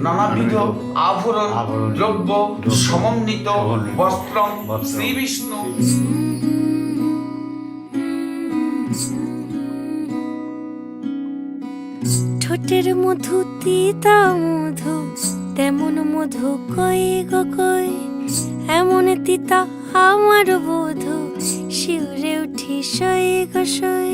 নানাবিধ আভরণ দ্রব্য সমন্বিত বস্ত্রম শ্রী বিষ্ণু। ঠোঁটের মধু তিতা মধু, তেমন মধু কই গো কই, এমন তিতা আমার বধূ, শিউরে উঠি সই গো সই।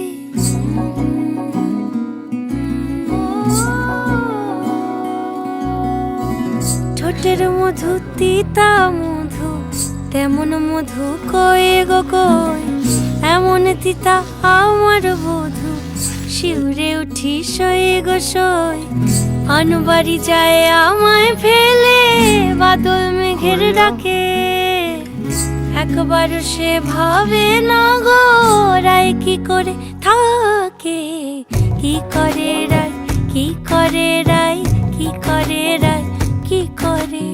ঠোঁটের মধু তিতা মধু, তেমন মধু কই গো কই, এমন তিতা আমার বধূ, শিউরে উঠি সই গো সই। আনবাড়ি যায় আমায় ফেলে, বাদল মেঘের ডাকে, একবার সে ভাবে না গো রায় কি করে থাকে। কি করে রায়, কি করে রায়, কি করে রায়, কি করে,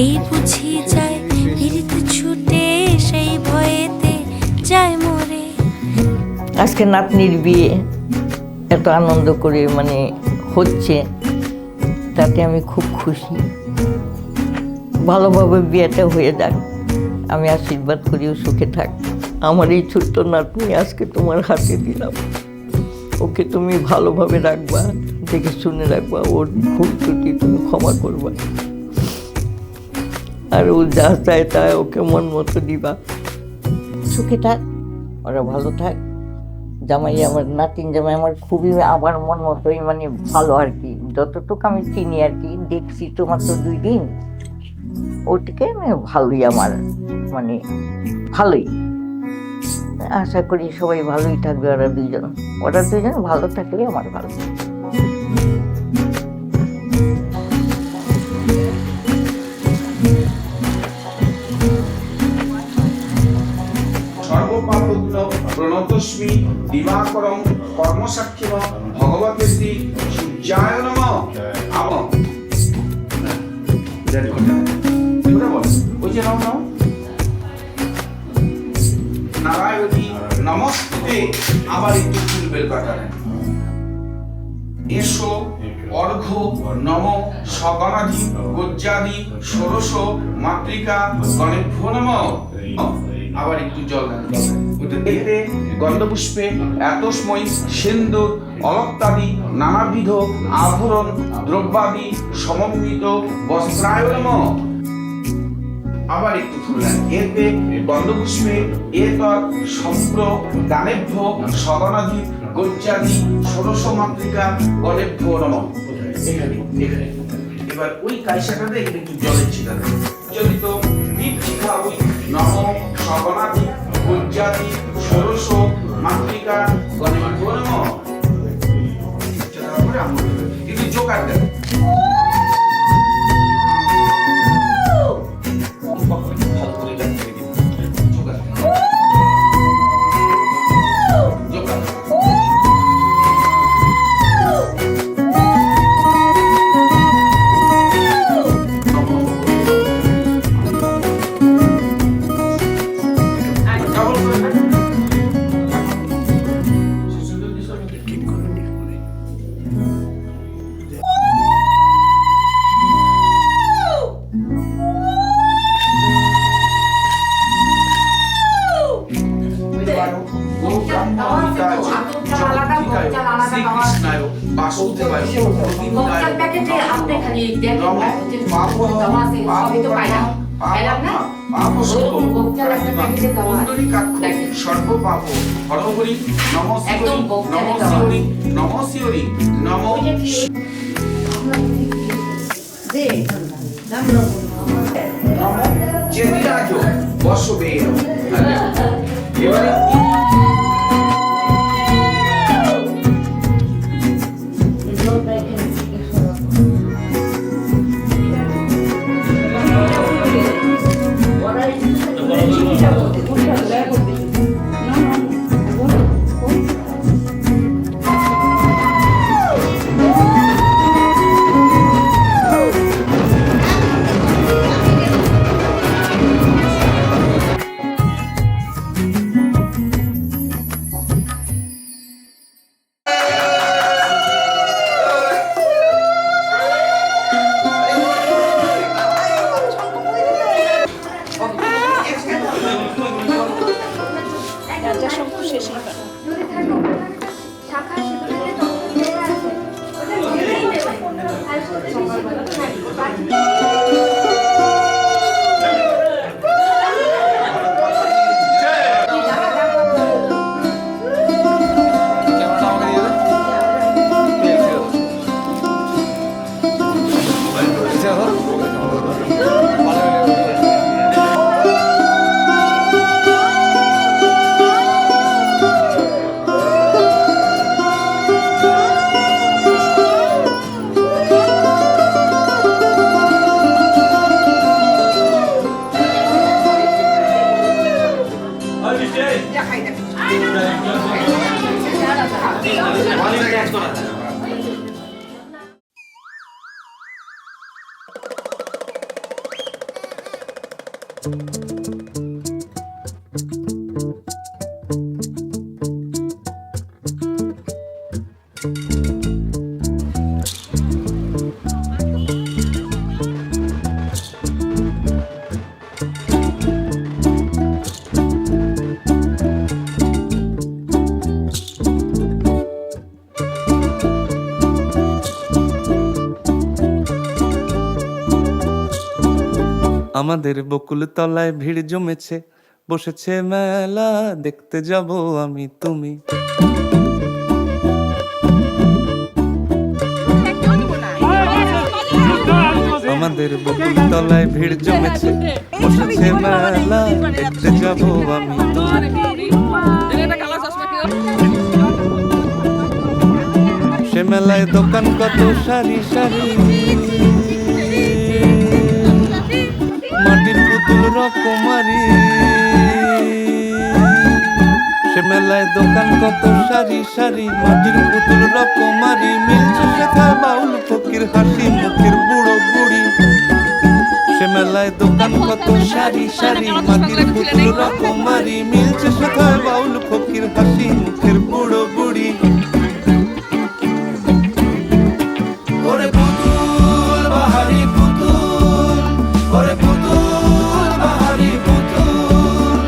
এই বুঝি যায় ফিরতে ছুটে, সেই ভয়েতে যায় মরে। আজকে নাতনির বিয়ে এত আনন্দ করে মানে হচ্ছে, তাতে আমি খুব খুশি। ভালোভাবে বিয়েটা হয়ে যাক, আমি আশীর্বাদ করিও সুখে থাক। আমার এই ছোট্ট নাতনি আজকে তোমার হাতে দিলাম, ওকে তুমি ভালোভাবে রাখবা, দেখে শুনে রাখবা, ওর ভুল ত্রুটি তুমি ক্ষমা করবা, আর ও যা চায় তা ওকে মন মতো দিবা। সুখে থাক, ওরা ভালো থাক। জামাই আমার, নাতিন জামাই আমার খুবই আমার মন মতোই মানে ভালো আর কি, যতটুকু আমি চিনি আর কি, দেখছি তো মাত্র 2 দিন, ওটিকে ভালোই আমার মানে ভালোই। আশা করি সবাই ভালোই থাকবে, ওরা দুইজন ভালো থাকলে আমার ভালো। সর্বপাপগ্ন প্রণতস্মি দিবাকরং কর্মসাক্ষিণ ভগবতে শ্রী সূর্যায় নমঃ। আবম ওই যে নাম নাও, নারায়ণী নমস্তে। আবার একটু ফুল বেল পাতা নেন। এসো অর্ঘ্য নম সগণাধি গজ্জাদি ষোড়শ মাতৃকা গণেভ্যো নমঃ। আবার একটু জল দেন। এতে গন্ধপুষ্পে এতস্মৈ সিন্দুর অলক্তাদি নানাবিধ আভরণ দ্রব্যাদি সমন্বিত বস্ত্রায় নমঃ। আবার একটু ফুললেন। এতে গন্ধপুষ্পে এতৎ সম্প্র দানেভ্য সগণাধি গজ্জাদি ষোড়শ মাতৃকা গণেভ্যো নমঃ। এখানে এখানে এবার ওই কাইসাটাতে এখানে একটু জলের ছিটা দেন। চলিত দীপশিখা ওই নম সগণাধি গজ্জাদি ষোড়শ মাতৃকা গণেভ্যো নমঃ। তারপরে আমরা একটু জোকার দেন। সর্বপাপ হরহরি নম শিবরি নম শিবরি নম শিবরি নম চেতিরাজ বসবে। এবারে আমাদের বকুল তলায় ভিড় জমেছে, বসেছে মেলা, দেখতে যাব আমি তুমি। আমাদের বকুল তলায় ভিড় জমেছে, বসেছে মেলা, দেখতে যাব আমি তুমি। সে মেলায় দোকান কত সারি সারি, মাটির পুতুল রকমারি। সে মেলায় দোকান কত সারি সারি, মাটির পুতুল রকমারি। মিলছে সেথায় বাউল ফকির হাসি মুখের বুড়ো বুড়ি। সে মেলায় দোকান কত সারি সারি, মাটির পুতুল রকমারি। মিলছে সেথায় বাউল ফকির হাসি মুখের বুড়ো বুড়ি। ওরে পুতুল বাহারি পুতুল, ওরে পুতুল বাহারি পুতুল,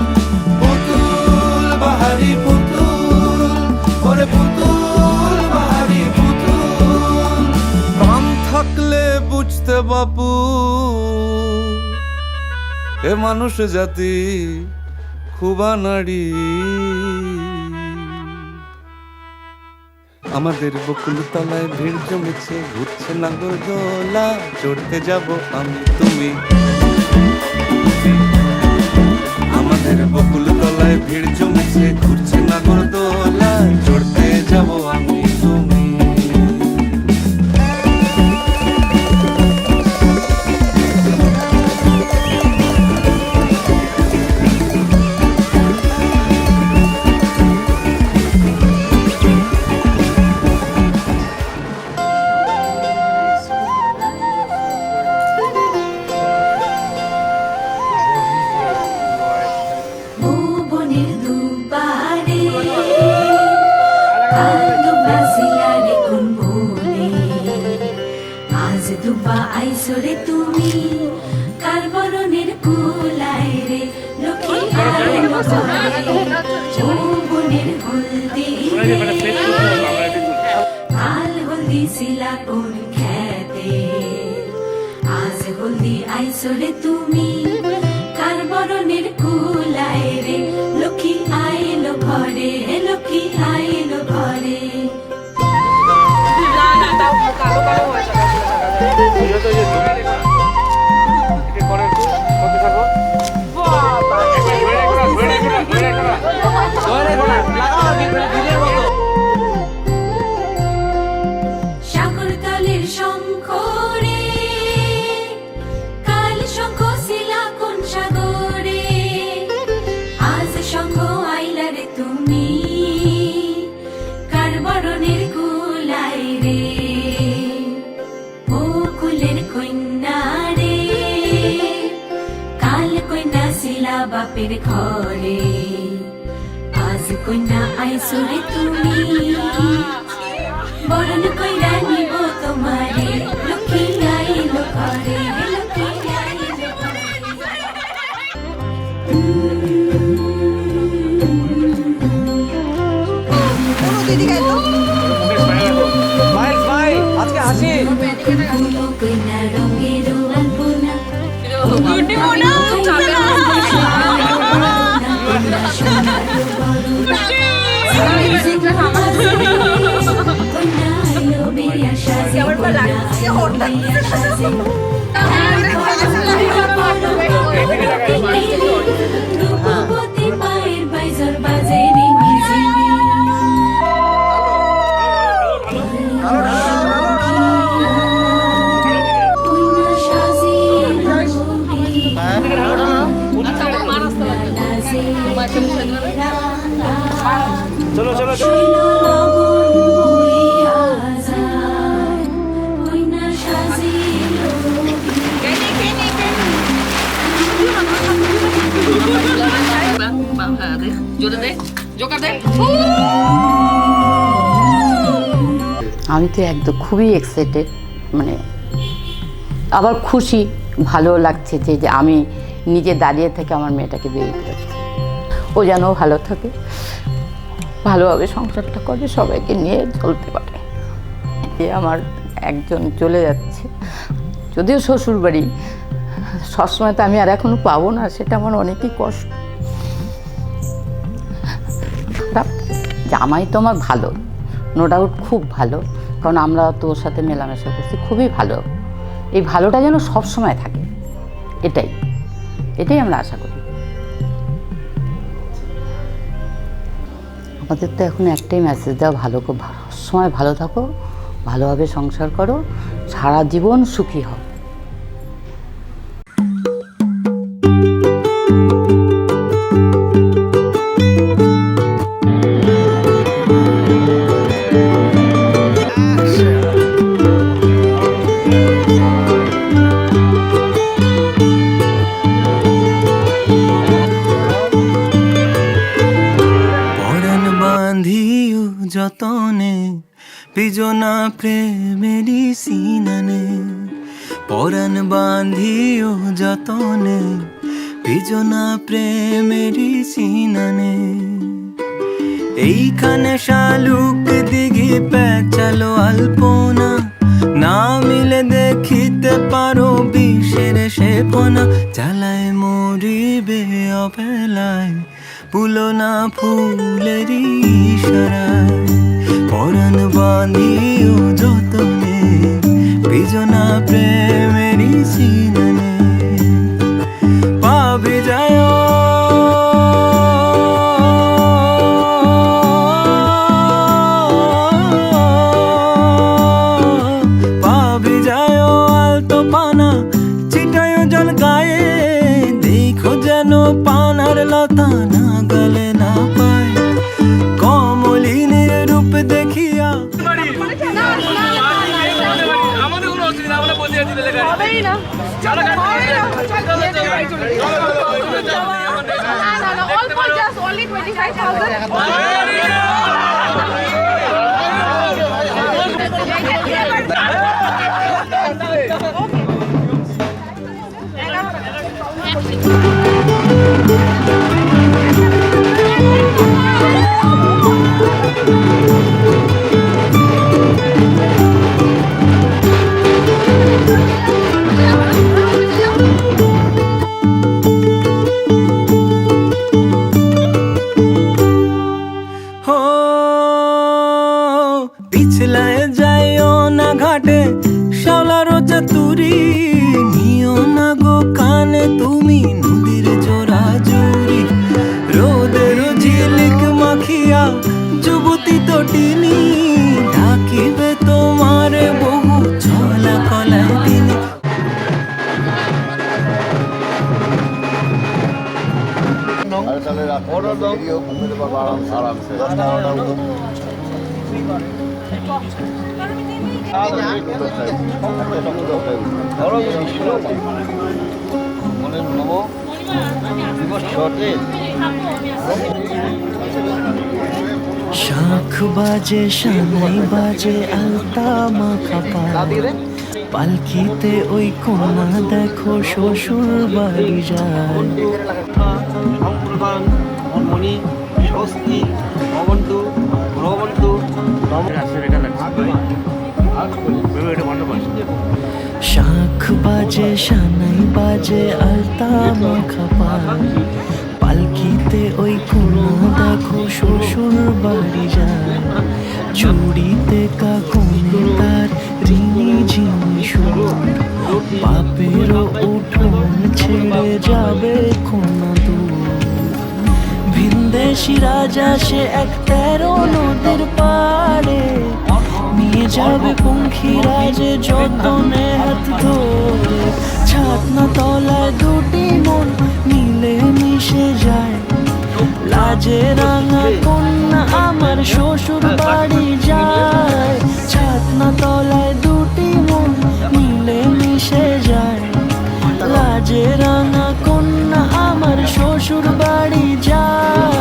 পুতুল বাহারি পুতুল, ওরে পুতুল বাহারি পুতুল। প্রাণ থাকলে বুঝতে বাপু, এ মানুষ জাতি খুবা নারী। আমাদের বকুল তলায় ভিড় জমেছে, ঘুরছে নাগর দোলা, চড়তে যাব আমি তুমি। আমাদের বকুল তলায় ভিড় জমেছে, ঘুরছে নাগর দোলা, চড়তে যাব আমি তুমি। ভুবনের দুবারে কাল দুবা সিলারে কোন বনে, আজ দুবা আইসরে তুমি, কার বরণের কুলায় রে লক্ষ্মী আলো ঘরে। ভুবনের হলদি কাল হলদি সিলা কোন খেতে, আজ হলদি আইসরে তুমি, কার বরণের কুলায় রে লক্ষ্মী আইলো ঘরে, লক্ষ্মী আইলো ঘরে। সাগর কালের শঙ্খ রে, কাল শঙ্খ শিলা কোন সাগরে, আজ শঙ্খ আইলা রে তুমি, কার বরণের কুলায় রে। ও কুলের কন্যা রে, কাল কন্যা শিলা বাপের ঘরে, আজ কন্যা আইসরে তুমি, বরণ কইরা নিব তোমারে, লক্ষ্মী আইলো ঘরে, লক্ষ্মী আইলো ঘরে। কইনা রঙের আলপনা, রূপবতী পায়ের বাইজর বাজে রে মিজিমি। কন্যা সাজিয়ে নবী, নাচে চলো চলো শৈল লগন বইয়া যায়, কন্যা সাজিয়ে নবী। জোরে দে, জোকা দে। আমি তো একদম খুবই এক্সাইটেড, মানে আবার খুশি, ভালো লাগছে যে আমি নিজে দাঁড়িয়ে থেকে আমার মেয়েটাকে বিয়ে করেছি। ও যেন ভালো থাকে, ভালোভাবে সংসারটা করে, সবাইকে নিয়ে চলতে পারে। আমার একজন চলে যাচ্ছে, যদিও শ্বশুর বাড়ি, সবসময় তো আমি আর এখনো পাবো না, সেটা আমার অনেকই কষ্ট। জামাই তো আমার ভালো, নো ডাউট, খুব ভালো, কারণ আমরা তো ওর সাথে মেলামেশা করছি, খুবই ভালো। এই ভালোটা যেন সবসময় থাকে, এটাই আমরা আশা করি। আমাদের তো এখন একটাই মেসেজ দেওয়া, সময় ভালো থাকো, ভালোভাবে সংসার করো, সারা জীবন সুখী হও। যতনে পিজনা প্রেমেরি সিনানে, পরাণ বাঁধিও যতনে পিজনা প্রেমেরি সিনানে। এইখানে শালুক দিঘি পেঁচালো আলপনা, না মিলে দেখিতে পারো বিষের সে ফনা। জ্বালায় মরিবে অবেলায় পুলনা ফুলেরই ইশারায়, পরাণ বাঁধিও যতনে পিজনা প্রেমেরি সিনানে। পাবি যায় পাবি যায় আলতো পানা, ছিটায় জল গায়ে, দেখো যেন পানার লতা না গলে না পায়। কমলিনীর রূপ দেখিয়া আমাদের কোনো অসুবিধা, আমরা বলতে দিলে হবেই না। Only 25,000 পিছলায় যাইও না ঘাটে শাওলার চাতুরি, নিও না গো কানে তুমি নদীর জোড়া জুড়ি। রোদের ঝিলিক মাখিয়া যুবতী তটিনী, ডাকিবে তোমারে বহু ছলা কলায় দিনে। শাখ বাজে শানাই বাজে আলতা মাখা পায়, পালকিতে ওই কোনা দেখো শ্বশুর বাড়ি যায়। সম্প্রদান মণি স্বস্তি ভবন্তু ভ্রবন্তু। শাখ বাজে শানাই বাজে আলতা মাখা পায়, পালকিতে ওই কোনা দেখো শ্বশুর বাড়ি যায়। চুড়িতে কাকনে তার রিনি ঝিনি সুর, বাপেরও উঠোন ছেড়ে যাবে কোনা দূর। ভিনদেশি রাজা সে এক 13 নদীর পাড়ে, নিয়ে যাবে পঙ্খিরাজে যতনে হাত ধরে। ছাতনা তলায় দুটি মন মিলে মিশে যায়, লাজে রাঙা কন্যা আমার শ্বশুর বাড়ি যায়। ছাতনা তলায় দুটি মন মিলে মিশে যায়, লাজে রাঙা কন্যা আমার শ্বশুর বাড়ি যায়।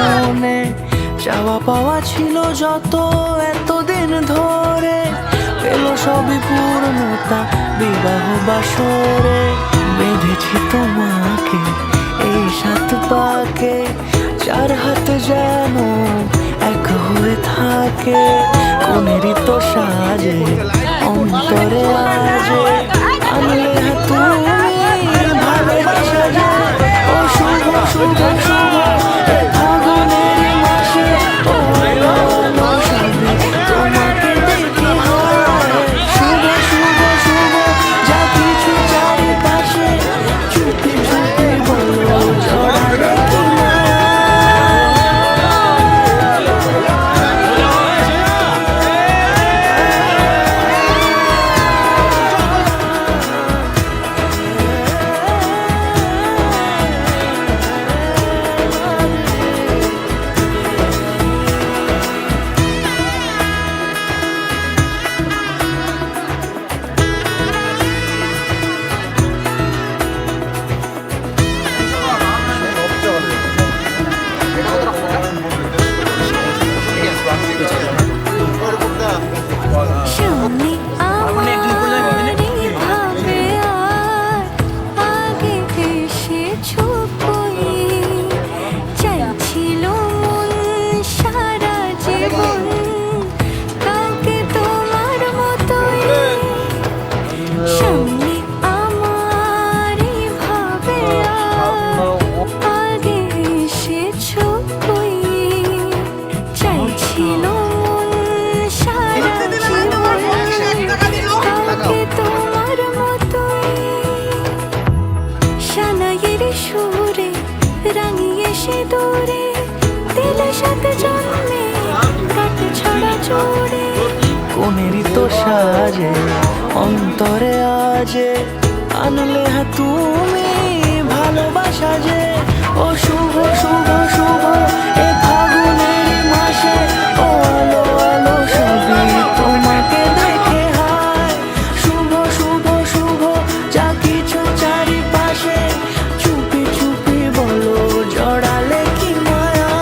মনে চাওয়া পাওয়া ছিল যত এতদিন ধরে, পেল সবই পূর্ণতা বিবাহ বাসরে। বেঁধেছি তোমাকে এই 7 পাকে, 4 হাত যেন এক হয়ে থাকে। কোনেরই তো সাজে অন্তরে আজে, আনলে তুমি ভালোবাসা যে। ও শুভ শুভ শুভ এ ফাগুনের মাসে, ও আলো আলো সাজে তোমাকে দেখে হয়। শুভ শুভ শুভ যা কিছু চারিপাশে, চুপি চুপি বলো জড়ালে কি মায়া। সামনে আমারই ভাবে আর আগে এসেছো কই, চাইছিল মন সারা জীবন কাউকে তোমার মতোই। সামনে আমারই ভাবে আর আগে এসেছো কই, চাইছিল মন সারা জীবন কাউকে তোমার মতোই। সানাইয়ের সুরে রাঙিয়ে সে দূরে, দিলে 7 জন্মে কাট ছড়া জোড়ে। কোনেরই তো সাজে অন্তরে আজে, আনলে তুমি ভালোবাসা যে। ও শুভ শুভ শুভ এ ফাগুনের মাসে, ও আলো আলো সবই তোমাকে দেখে হয়। শুভ শুভ শুভ যা কিছু চারিপাশে, চুপি চুপি বলো জড়ালে কি মায়া।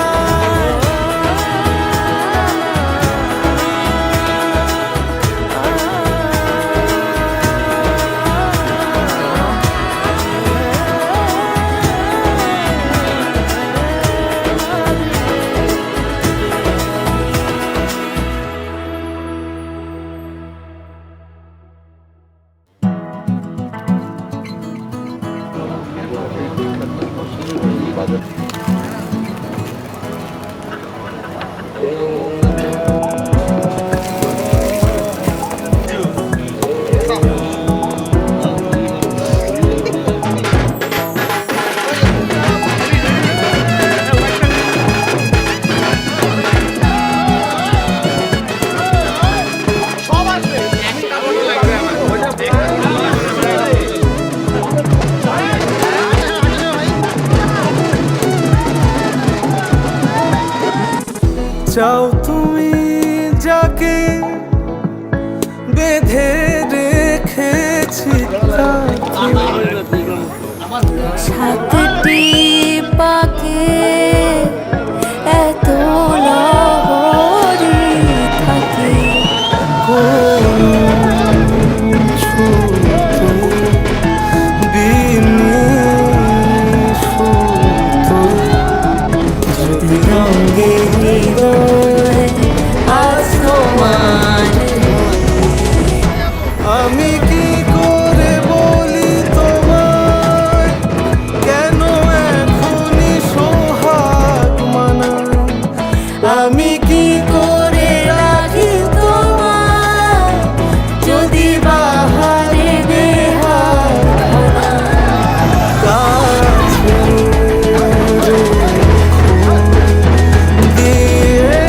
চাও তুমি যাকে বেঁধে রেখেছি ছাদটি পাকে এত লহরী থাকে, রঙে হৃদয় আজ তোমার। আমি কি করে বলি তোমায়, কেন এখনই সোহাগ মানায়। আমি কি করে রাখি তোমার, যদি বাহারে বেহার কাছে দিয়ে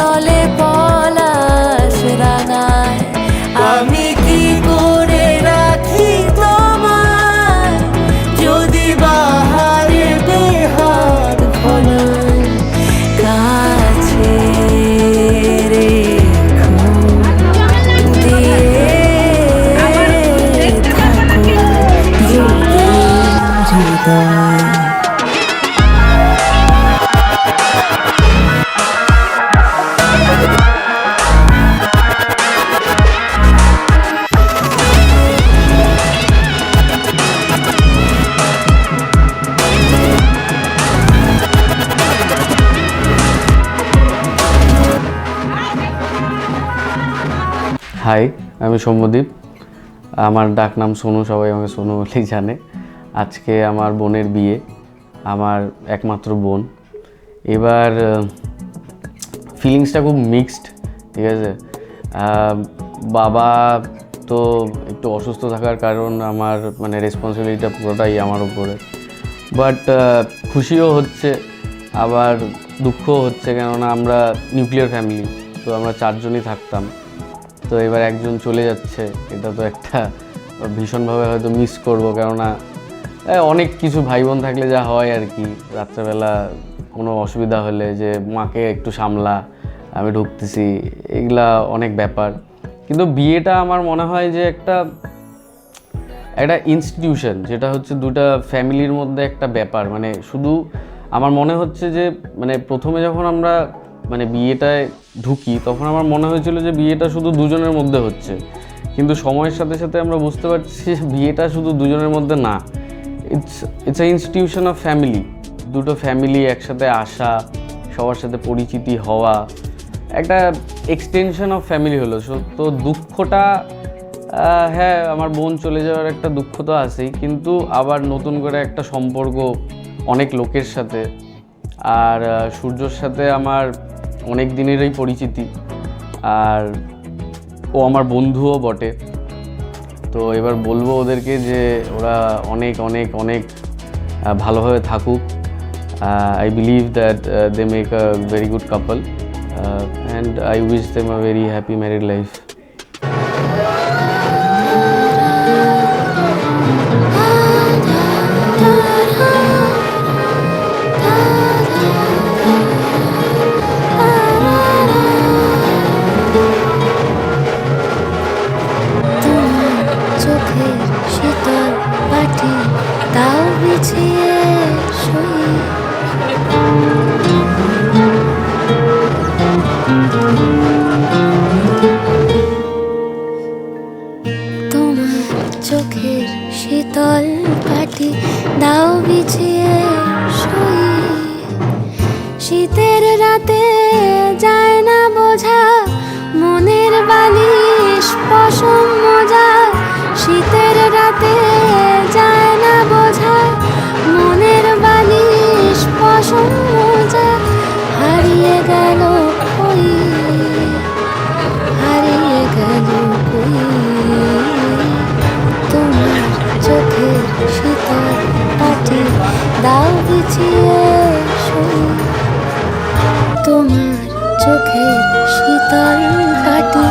জলে পলাশ রাঙায় আমি কি করে রাখি তোমায় যদি বাহারে বেহাত ফলায় কাছে রেখো দিয়ে থাকো হৃদয়। হাই, আমি সৌম্যদীপ। আমার ডাক নাম সোনু, সবাই আমাকে সোনু বলেই জানে। আজকে আমার বোনের বিয়ে, আমার একমাত্র বোন। এবার ফিলিংসটা খুব মিক্সড, ঠিক আছে। বাবা তো একটু অসুস্থ থাকার কারণ আমার মানে রেসপন্সিবিলিটিটা পুরোটাই আমার উপরে, বাট খুশিও হচ্ছে আবার দুঃখও হচ্ছে, কেননা আমরা নিউক্লিয়ার ফ্যামিলি, তো আমরা 4 জনই থাকতাম। তো এবার একজন চলে যাচ্ছে, এটা তো একটা ভীষণভাবে হয়তো মিস করবো, কেননা অনেক কিছু ভাই বোন থাকলে যা হয় আর কি, রাত্রেবেলা কোনো অসুবিধা হলে যে মাকে একটু সামলা, আমি ঢুকতেছি, এগুলা অনেক ব্যাপার। কিন্তু বিয়েটা আমার মনে হয় যে একটা ইনস্টিটিউশন, যেটা হচ্ছে দুটা ফ্যামিলির মধ্যে একটা ব্যাপার। মানে শুধু আমার মনে হচ্ছে যে মানে প্রথমে যখন আমরা মানে বিয়েটায় ঢুকি তখন আমার মনে হয়েছিল যে বিয়েটা শুধু দুজনের মধ্যে হচ্ছে, কিন্তু সময়ের সাথে সাথে আমরা বুঝতে পারছি যে বিয়েটা শুধু দুজনের মধ্যে না, it's a institution of family. দুটো ফ্যামিলি একসাথে আসা, সবার সাথে পরিচিতি হওয়া, একটা এক্সটেনশন অফ ফ্যামিলি হলো। তো দুঃখটা, হ্যাঁ আমার বোন চলে যাওয়ার একটা দুঃখ তো আছেই, কিন্তু আবার নতুন করে একটা সম্পর্ক অনেক লোকের সাথে। আর সূর্যর সাথে আমার অনেক দিনেরই পরিচিতি, আর ও আমার বন্ধুও বটে। তো এবার বলবো ওদেরকে যে ওরা অনেক অনেক অনেক ভালোভাবে থাকুক। I believe that they make a very good couple and I wish them a very happy married life. চোখের শীতল পাটি দাও বিছিয়ে শুই, শীতের রাতে যায় না বোঝা মনের বালিশ পশম মোজা, শীতের রাতে যায় না বোঝা মনের বালিশ পশম মোজা, হারিয়ে গেল কই, হারিয়ে গেল কই তোমার চোখের শীতল পাটি দাও বিছিয়ে শুই, তোমার চোখের শীতল পাটি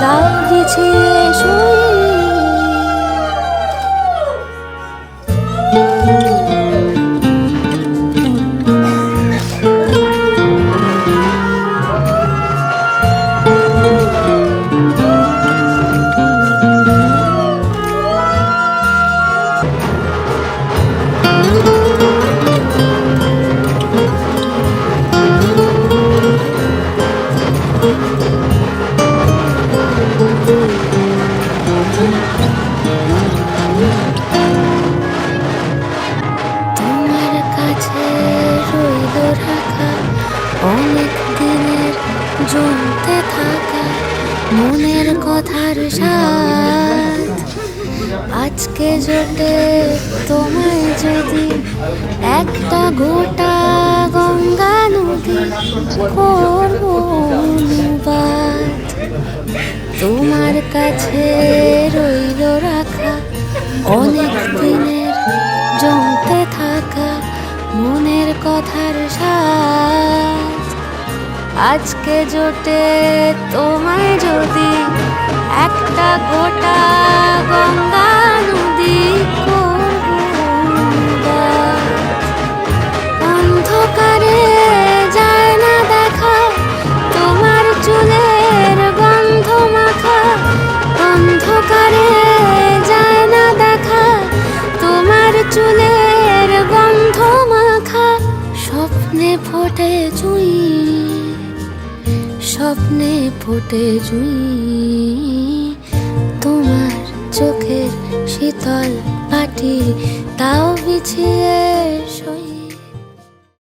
দাও বিছিয়ে শুই। অনেক দিনের জমতে থাকা মনের কথার সাথ, আজকে জোটে তোমায় যদি একটা গোটা গঙ্গা নদী করব অনুবাদ, তোমার কাছে রইল রাখা অনেক দিনের জমতে থাকা মনের কথার সাথ, আজকে জোটে তোমায় যদি একটা গোটা গঙ্গা নদী অন্ধকারে যায় না দেখা তোমার চুলের গন্ধ মাখা অন্ধকারে যায় না দেখা তোমার চুলের গন্ধ মাখা স্বপ্নে ফোটে জুঁই স্বপ্নে ফোটে জুঁই তোমার চোখের শীতল পাটি তাও বিছিয়ে